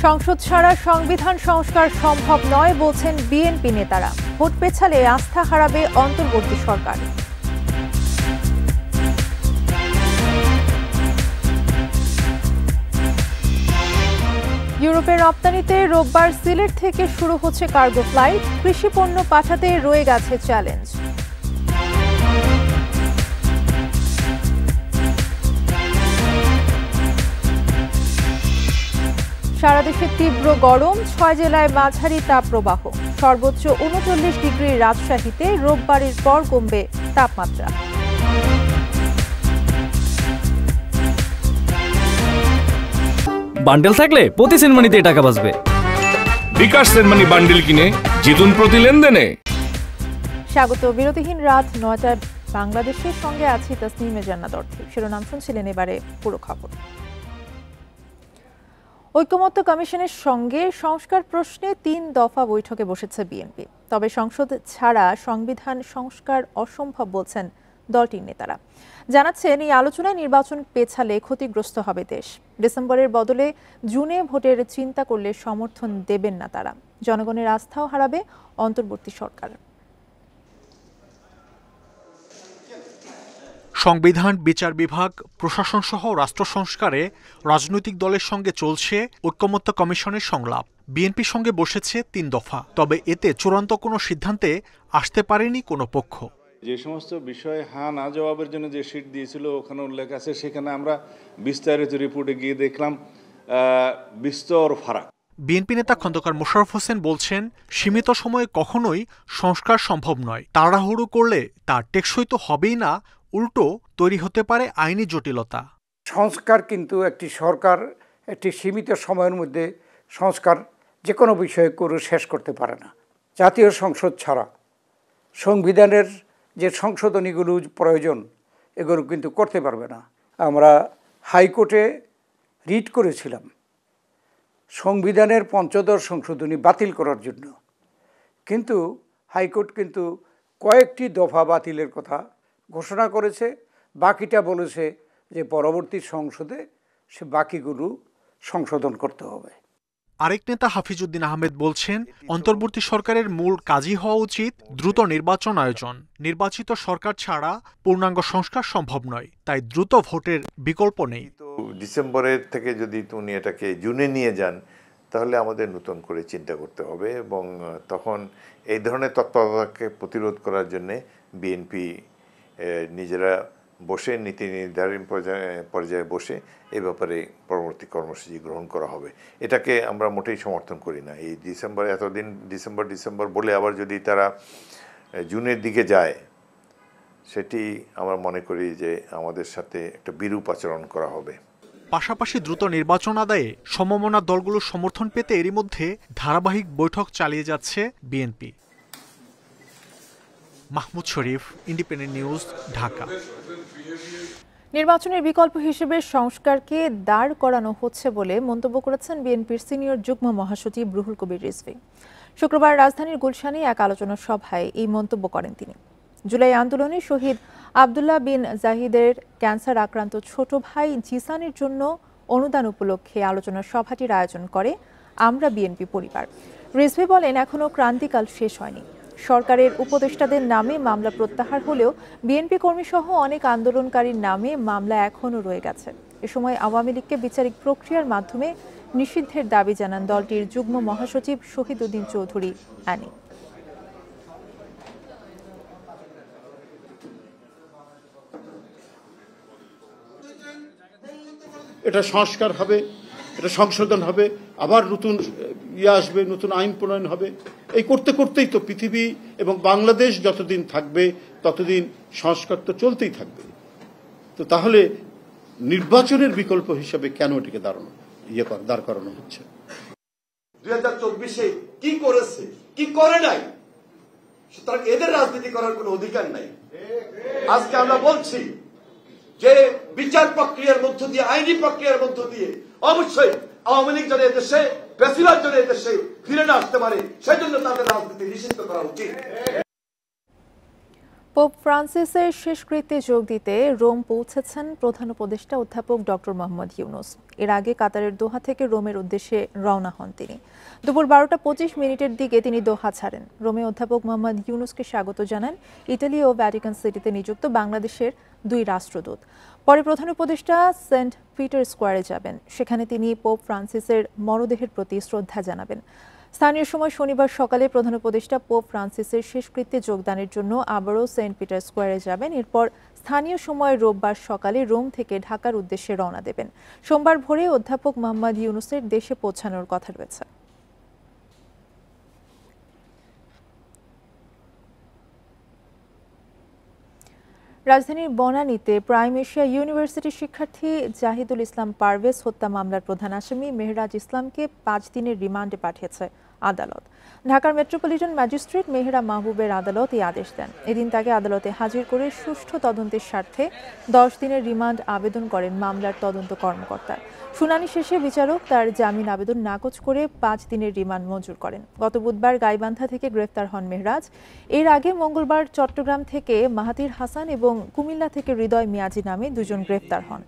সংসদ ছাড়া সংবিধান সংস্কার সম্ভব নয় বলছেন বিএনপি নেতারা। ভোট পেছালে আস্থা হারাবে অন্তর্বর্তী সরকার। ইউরোপের রপ্তানিতে রোববার সিলেট থেকে শুরু হচ্ছে কার্গো ফ্লাইট। কৃষি পণ্য পাঠাতে রয়ে গেছে চ্যালেঞ্জ। সারা দেশে তীব্র গরম, ৬ জেলায় মাঝারি তাপপ্রবাহ। সর্বোচ্চ ৩৯ ডিগ্রি রাজশাহীতে। রোববারের পর কমবে তাপমাত্রা। বান্ডেল থাকলে প্রতি সেনমানিতে টাকা বাঁচবে। বিকাশ সেনমানি বান্ডেল কিনে জিতুন প্রতি লেনদেনে। স্বাগত। বিরতিহীন রাত ৯টায় বাংলাদেশের সঙ্গে আছি তাসনিমে জান্নাত অর্থী। শিরোনাম শুনছিলেন, এবারে পুরো খবর। ঐকমত্য কমিশনের সঙ্গে সংস্কার প্রশ্নে ৩ দফা বৈঠকে বসেছে বিএনপি। তবে সংসদ ছাড়া সংবিধান সংস্কার অসম্ভব বলছেন দলটির নেতারা। জানাচ্ছেন, এই আলোচনায় নির্বাচন পেছালে ক্ষতিগ্রস্ত হবে দেশ। ডিসেম্বরের বদলে জুনে ভোটের চিন্তা করলে সমর্থন দেবেন না তারা। জনগণের আস্থাও হারাবে অন্তর্বর্তী সরকার। সংবিধান, বিচার বিভাগ, প্রশাসন সহ রাষ্ট্র সংস্কারে রাজনৈতিক দলের সঙ্গে চলছে ঐকমত্য কমিশনের সংলাপ। বিএনপির সঙ্গে বসেছে ৩ দফা। তবে এতে চূড়ান্ত কোনো সিদ্ধান্তে আসতে পারেনি কোনো পক্ষ। যে সমস্ত বিষয়ে হ্যাঁ না জবাবের জন্য যে শীট দিয়েছিল ওখানে উল্লেখ আছে, সেখানে আমরা বিস্তারিত রিপোর্টে গিয়ে দেখলাম বিস্তর ফারাক। বিএনপি নেতা খন্দকার মোশাররফ হোসেন বলছেন, সীমিত সময়ে কখনোই সংস্কার সম্ভব নয়। তাড়াহুড়ো করলে তা টেকসই তো হবেই না, উল্টো তৈরি হতে পারে আইনি জটিলতা। সংস্কার কিন্তু একটি সরকার একটি সীমিত সময়ের মধ্যে সংস্কার যে কোনো বিষয়ে করে শেষ করতে পারে না। জাতীয় সংসদ ছাড়া সংবিধানের যে সংশোধনীগুলো প্রয়োজন এগুলো কিন্তু করতে পারবে না। আমরা হাইকোর্টে রিট করেছিলাম সংবিধানের ৫ম সংশোধনী বাতিল করার জন্য, কিন্তু হাইকোর্ট কিন্তু কয়েকটি দফা বাতিলের কথা ঘোষণা করেছে। বাকিটা বলেছে যে পরবর্তী সংসদে সে বাকিগুলো সংশোধন করতে হবে। আরেক নেতা হাফিজউদ্দিন আহমেদ বলছেন, অন্তর্বর্তী সরকারের মূল কাজই হওয়া উচিত দ্রুত নির্বাচন আয়োজন। নির্বাচিত সরকার ছাড়া পূর্ণাঙ্গ সংস্কার সম্ভব নয়, তাই দ্রুত ভোটের বিকল্প নেই। ডিসেম্বরের থেকে যদি উনি এটাকে জুনে নিয়ে যান তাহলে আমাদের নতুন করে চিন্তা করতে হবে, এবং তখন এই ধরনের তৎপরতাকে প্রতিরোধ করার জন্য বিএনপি নিজেরা বসে নীতি নির্ধারণ পর্যায়ে বসে এ ব্যাপারে পরবর্তী কর্মসূচি গ্রহণ করা হবে। এটাকে আমরা মোটেই সমর্থন করি না। এই ডিসেম্বর, এতদিন ডিসেম্বর বলে আবার যদি তারা জুনের দিকে যায়, সেটি আমরা মনে করি যে আমাদের সাথে একটা বিরূপ আচরণ করা হবে। পাশাপাশি দ্রুত নির্বাচন আদায়ে সমমনা দলগুলোর সমর্থন পেতে এরই মধ্যে ধারাবাহিক বৈঠক চালিয়ে যাচ্ছে বিএনপি। মাহমুদ শরীফ, ইন্ডিপেন্ডেন্ট নিউজ, ঢাকা। নির্বাচনের বিকল্প হিসেবে সংস্কারকে দাঁড় করানো হচ্ছে বলে মন্তব্য করেছেন বিএনপির সিনিয়র যুগ্ম মহাসচিব রুহুল কবির রিজভী। শুক্রবার রাজধানীর গুলশানে এক আলোচনা সভায় এই মন্তব্য করেন তিনি। জুলাই আন্দোলনে শহীদ আব্দুল্লাহ বিন জাহিদের ক্যান্সার আক্রান্ত ছোট ভাই জিসানের জন্য অনুদান উপলক্ষে আলোচনা সভাটির আয়োজন করে আমরা বিএনপি পরিবার। রিজভী বলেন, এখনও ক্রান্তিকাল শেষ হয়নি। সরকারের উপদেষ্টাদের নামে মামলা প্রত্যাহার হলেও বিএনপি কর্মীসহ অনেক আন্দোলনকারীর নামে মামলা এখনও রয়ে গেছে। এ সময় আওয়ামী লীগকে বিচারিক প্রক্রিয়ার মাধ্যমে নিষিদ্ধের দাবি জানান দলটির যুগ্ম মহাসচিব শহীদউদ্দিন চৌধুরী আনি। এটা সংস্কার হবে, এটা সংশোধন হবে, আবার নতুন আসবে, নতুন আইন প্রণয়ন হবে। এই করতে করতেই তো পৃথিবী এবং বাংলাদেশ যতদিন থাকবে ততদিন সংস্কার তো চলতেই থাকবে। তো তাহলে নির্বাচনের বিকল্প হিসেবে কেন এটাকে দাঁড় করানো হচ্ছে? 2024-এ কি করেছে, কি করে নাই, সুতরাং এদের রাজনীতি করার কোনো অধিকার নাই। আজকে আমরা বলছি যে বিচার প্রক্রিয়ার মধ্য দিয়ে, আইনি প্রক্রিয়ার মধ্য দিয়ে অবশ্যই আওয়ামী লীগ যেন এদেশে, বেশিরভাগ যেন এদেশে ফিরে না আসতে পারে, সেজন্য তাদের রাজনীতি নিষিদ্ধ করা উচিত। পোপ ফ্রান্সিসের শেষকৃত্যে যোগ দিতে রোম পৌঁছেছেন প্রধান উপদেষ্টা অধ্যাপক ডক্টর মোহাম্মদ ইউনুস। এর আগে কাতারের দোহা থেকে রোমের উদ্দেশ্যে রওনা হন তিনি। দুপুর 12:25 দিকে তিনি দোহা ছাড়েন। রোমে অধ্যাপক মোহাম্মদ ইউনুসকে স্বাগত জানান ইটালি ও ভ্যাটিকান সিটিতে নিযুক্ত বাংলাদেশের 2 রাষ্ট্রদূত। পরে প্রধান উপদেষ্টা সেন্ট পিটার স্কোয়ারে যাবেন। সেখানে তিনি পোপ ফ্রান্সিসের মরদেহের প্রতি শ্রদ্ধা জানাবেন। স্থানীয় সময় শনিবার সকালে প্রধান উপদেষ্টা পোপ ফ্রান্সিসের শেষকৃত্যে যোগদানের জন্য আবারও সেন্ট পিটার স্কোয়ারে যাবেন। এরপর স্থানীয় সময় রোববার সকালে রোম থেকে ঢাকার উদ্দেশ্যে রওনা দেবেন। সোমবার ভোরে অধ্যাপক মোহাম্মদ ইউনুসের দেশে পৌঁছানোর কথা রয়েছে। রাজধানীর বনানীতে প্রাইম এশিয়া ইউনিভার্সিটির শিক্ষার্থী জাহিদুল ইসলাম পারভেজ হত্যা মামলার প্রধান আসামি মেহরাজ ইসলামকে 5 দিনের রিমান্ডে পাঠিয়েছে আদালত। ঢাকার মেট্রোপলিটন ম্যাজিস্ট্রেট মেহরা মাহবুবের আদালত এই আদেশ দেন। এদিন তাকে আদালতে হাজির করে সুষ্ঠু তদন্তের স্বার্থে 10 দিনের রিমান্ড আবেদন করেন মামলার তদন্ত কর্মকর্তা। শুনানি শেষে বিচারক তার জামিন আবেদন নাকচ করে 5 দিনের রিমান্ড মঞ্জুর করেন। গত বুধবার গাইবান্ধা থেকে গ্রেফতার হন মেহরাজ। এর আগে মঙ্গলবার চট্টগ্রাম থেকে মাহাতির হাসান এবং কুমিল্লা থেকে হৃদয় মিয়াজি নামে 2 জন গ্রেফতার হন।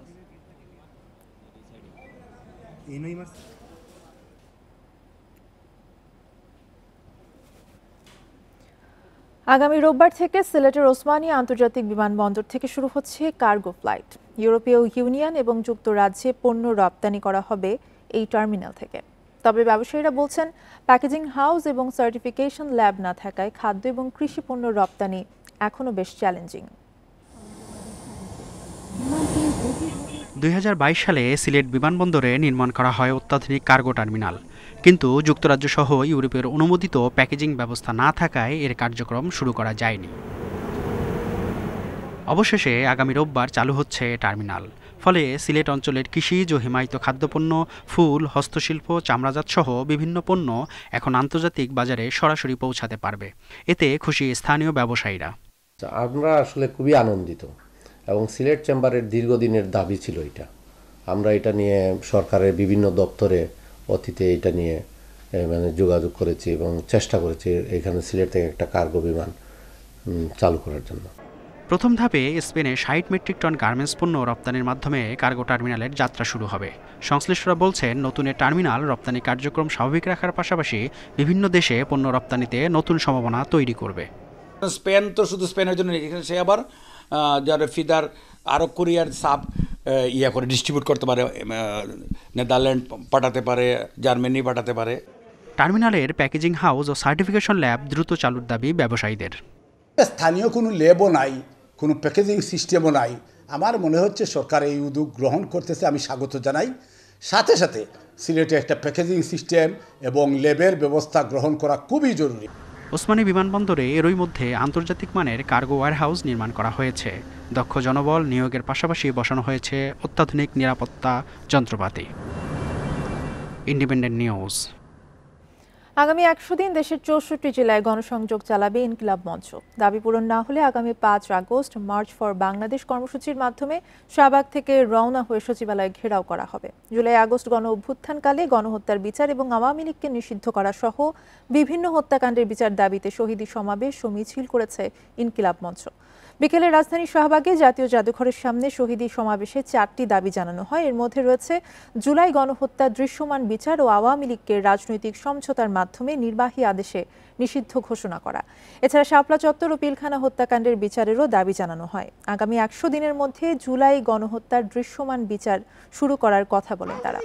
আগামী রোববার থেকে সিলেটের ওসমানী আন্তর্জাতিক বিমানবন্দর থেকে শুরু হচ্ছে কার্গো ফ্লাইট। ইউরোপীয় ইউনিয়ন এবং যুক্তরাজ্যে পণ্য রপ্তানি করা হবে এই টার্মিনাল থেকে। তবে ব্যবসায়ীরা বলছেন প্যাকেজিং হাউস এবং সার্টিফিকেশন ল্যাব না থাকায় খাদ্য এবং কৃষি পণ্য রপ্তানি এখনও বেশ চ্যালেঞ্জিং। 2022 সালে সিলেট বিমানবন্দরে নির্মাণ করা হয় অত্যাধুনিক কার্গো টার্মিনাল, কিন্তু যুক্তরাজ্য সহ ইউরোপের অনুমোদিত প্যাকেজিং ব্যবস্থা না থাকায় এর কার্যক্রম শুরু করা যায়নি। অবশেষে আগামী রোববার চালু হচ্ছে টার্মিনাল। ফলে সিলেট অঞ্চলের কৃষিজ ও হিমায়িত খাদ্যপণ্য, ফুল, হস্তশিল্প, চামড়াজাত সহ বিভিন্ন পণ্য এখন আন্তর্জাতিক বাজারে সরাসরি পৌঁছাতে পারবে। এতে খুশি স্থানীয় ব্যবসায়ীরা। আমরা আসলে খুবই আনন্দিত এবং সিলেট চেম্বারের দীর্ঘদিনের দাবি ছিল এটা। আমরা এটা নিয়ে সরকারের বিভিন্ন দপ্তরে অতীতে এটা নিয়ে যোগাযোগ করেছি এবং চেষ্টা করেছি এখানে সিলেট থেকে একটা কার্গো বিমান চালু করার জন্য। প্রথম ধাপে স্পেনে 60 মেট্রিক টন গার্মেন্টস পণ্য রপ্তানির মাধ্যমে কার্গো টার্মিনালের যাত্রা শুরু হবে। সংশ্লিষ্টরা বলছেন নতুন টার্মিনাল রপ্তানি কার্যক্রম স্বাভাবিক রাখার পাশাপাশি বিভিন্ন দেশে পণ্য রপ্তানিতে নতুন সম্ভাবনা তৈরি করবে। স্পেন তো শুধু স্পেনের জন্য সে আবার যারা ফিদার আরও কোরিয়ার সাব করে ডিস্ট্রিবিউট করতে পারে, নেদারল্যান্ড পাঠাতে পারে, জার্মানি পাঠাতে পারে। টার্মিনালের প্যাকেজিং হাউস ও সার্টিফিকেশন ল্যাব দ্রুত চালুর দাবি ব্যবসায়ীদের। স্থানীয় কোনো ল্যাবও নাই, কোনো প্যাকেজিং সিস্টেমও নাই। আমার মনে হচ্ছে সরকার এই উদ্যোগ গ্রহণ করতেছে, আমি স্বাগত জানাই। সাথে সাথে সিলেটে একটা প্যাকেজিং সিস্টেম এবং ল্যাবের ব্যবস্থা গ্রহণ করা খুবই জরুরি। ওসমানী বিমানবন্দরে এরই মধ্যে আন্তর্জাতিক মানের কার্গো ওয়্যারহাউস নির্মাণ করা হয়েছে। দক্ষ জনবল নিয়োগের পাশাপাশি বসানো হয়েছে অত্যাধুনিক নিরাপত্তা যন্ত্রপাতি। Independent news. আগামী 100 দিন দেশের 64 জেলায় গণসংযোগ চালাবে ইনকিলাব মঞ্চ। দাবি পূরণ না হলে আগামী 5 আগস্ট মার্চ ফর বাংলাদেশ কর্মসূচির মাধ্যমে শাহবাগ থেকে রওনা হয়ে সচিবালয় ঘেরাও করা হবে। জুলাই আগস্ট গণ অভ্যুত্থানকালে গণহত্যার বিচার এবং আওয়ামী লীগকে নিষিদ্ধ করা সহ বিভিন্ন হত্যাকাণ্ডের বিচার দাবিতে শহীদী সমাবেশ ও মিছিল করেছে ইনকিলাব মঞ্চ। বিকেলে রাজধানীর শাহবাগে জাতীয় জাদুঘরের সামনে শহীদী সমাবেশে 4টি দাবি জানানো হয়। এর মধ্যে রয়েছে জুলাই গণহত্যার দৃশ্যমান বিচার ও আওয়ামী লীগকে রাজনৈতিক সমঝোতার মাধ্যমে নির্বাহী আদেশে নিষিদ্ধ ঘোষণা করা। এছাড়া শাপলা চত্বর ও পিলখানা হত্যাকাণ্ডের বিচারেরও দাবি জানানো হয়। আগামী 100 দিনের মধ্যে জুলাই গণহত্যার দৃশ্যমান বিচার শুরু করার কথা বলেন তারা।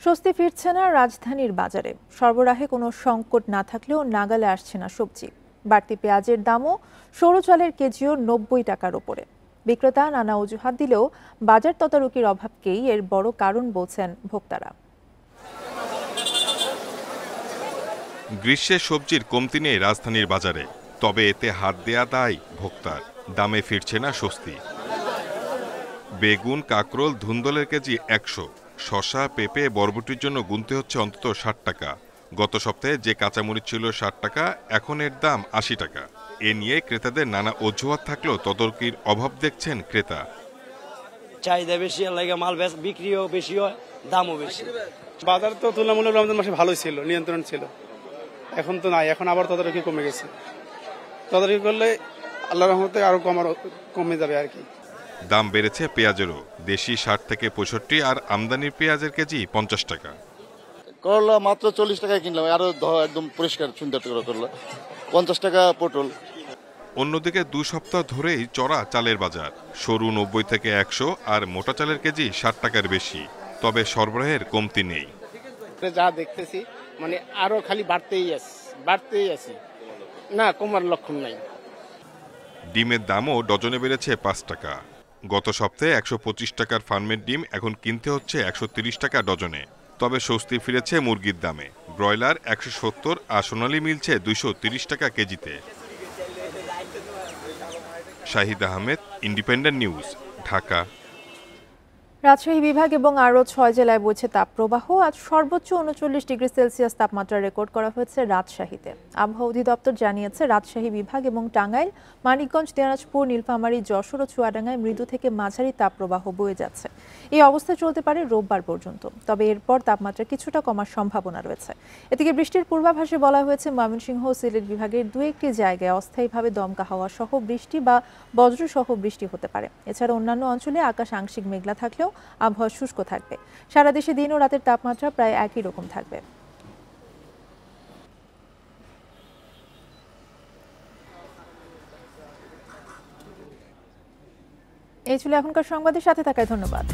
স্বস্তি ফিরছে না রাজধানীর বাজারে। সরবরাহে কোনো সংকট না থাকলেও নাগালে আসছে না সবজি। বাড়তি পেঁয়াজের দামও সরু চালের কেজিও 90 টাকার ওপরে। বিক্রেতা নানা অজুহাত দিলেও বাজার তদারকির অভাবকেই এর বড় কারণ বলছেন ভোক্তারা। গ্রীষ্মের সবজির কমতি নেই রাজধানীর বাজারে, তবে এতে হাত দেয়া দায় ভোক্তার। দামে ফিরছে না স্বস্তি। বেগুন, কাকরোল, ধুন্দলের কেজি 100, শসা, পেঁপে, বরবটির জন্য গুনতে হচ্ছে অন্তত 60 টাকা। গত সপ্তাহে যে কাঁচামরিচ ছিল 60 টাকা, এখন এর দাম 80 টাকা। এ নিয়ে ক্রেতাদের নানা অজুহাত থাকলেও তদারকির অভাব দেখছেন ক্রেতা। চাহিদা বেশি, মাল বিক্রিও বেশি হয়, দামও বেশি। বাজার তো তুলনামূলক রমজান মাসে ভালোই ছিল, নিয়ন্ত্রণ ছিল। এখন তো নাই, এখন আবার তদারকি কমে গেছে। তদারকি করলে আল্লাহর রহমতে আরো কমে যাবে আর কি। দাম বেড়েছে পেঁয়াজেরও, দেশি 60 থেকে 65 আর আমদানির পেঁয়াজের কেজি 50 টাকা। করলা মাত্র 40 টাকায় কিনলাম, আরো একদম পরিষ্কার সুন্দর করলা 50 টাকা পটল। অন্যদিকে 2 সপ্তাহ ধরেই চড়া চালের বাজার, সরু 90 থেকে 100 আর মোটা চালের কেজি 60 টাকার বেশি। তবে সরবরাহের কমতি নেই। যা দেখতেছি মানে আরো খালি বাড়তেই আছে, না কমার লক্ষণ নাই। ডিমের দামও ডজনে বেড়েছে 5 টাকা। গত সপ্তাহে 125 টাকার ফার্মের ডিম এখন কিনতে হচ্ছে 130 টাকা ডজনে। তবে স্বস্তি ফিরেছে মুরগির দামে, ব্রয়লার 170 আর সোনালী মিলছে 230 টাকা কেজিতে। Shahid Ahmed, independent news, Dhaka. রাজশাহী বিভাগ এবং আরও 6 জেলায় বইছে তাপপ্রবাহ। আজ সর্বোচ্চ 39 ডিগ্রি সেলসিয়াস তাপমাত্রা রেকর্ড করা হয়েছে রাজশাহীতে। আবহাওয়া অধিদপ্তর জানিয়েছে, রাজশাহী বিভাগ এবং টাঙ্গাইল, মানিকগঞ্জ, দিনাজপুর, নীলফামারী, যশোর ও চুয়াডাঙ্গায় মৃদু থেকে মাঝারি তাপপ্রবাহ বয়ে যাচ্ছে। এই অবস্থা চলতে পারে রোববার পর্যন্ত, তবে এরপর তাপমাত্রা কিছুটা কমার সম্ভাবনা রয়েছে। এদিকে বৃষ্টির পূর্বাভাসে বলা হয়েছে, ময়মনসিংহ ও সিলেট বিভাগের 2-1টি জায়গায় অস্থায়ীভাবে দমকা হাওয়া সহ বৃষ্টি বা বজ্রসহ বৃষ্টি হতে পারে। এছাড়া অন্যান্য অঞ্চলে আকাশ আংশিক মেঘলা থাকলেও আবহাওয়া শুষ্ক থাকবে। সারা দেশে দিন ও রাতের তাপমাত্রা প্রায় একই রকম থাকবে। এই ছিল এখনকার সংবাদের সাথে থাকায় ধন্যবাদ।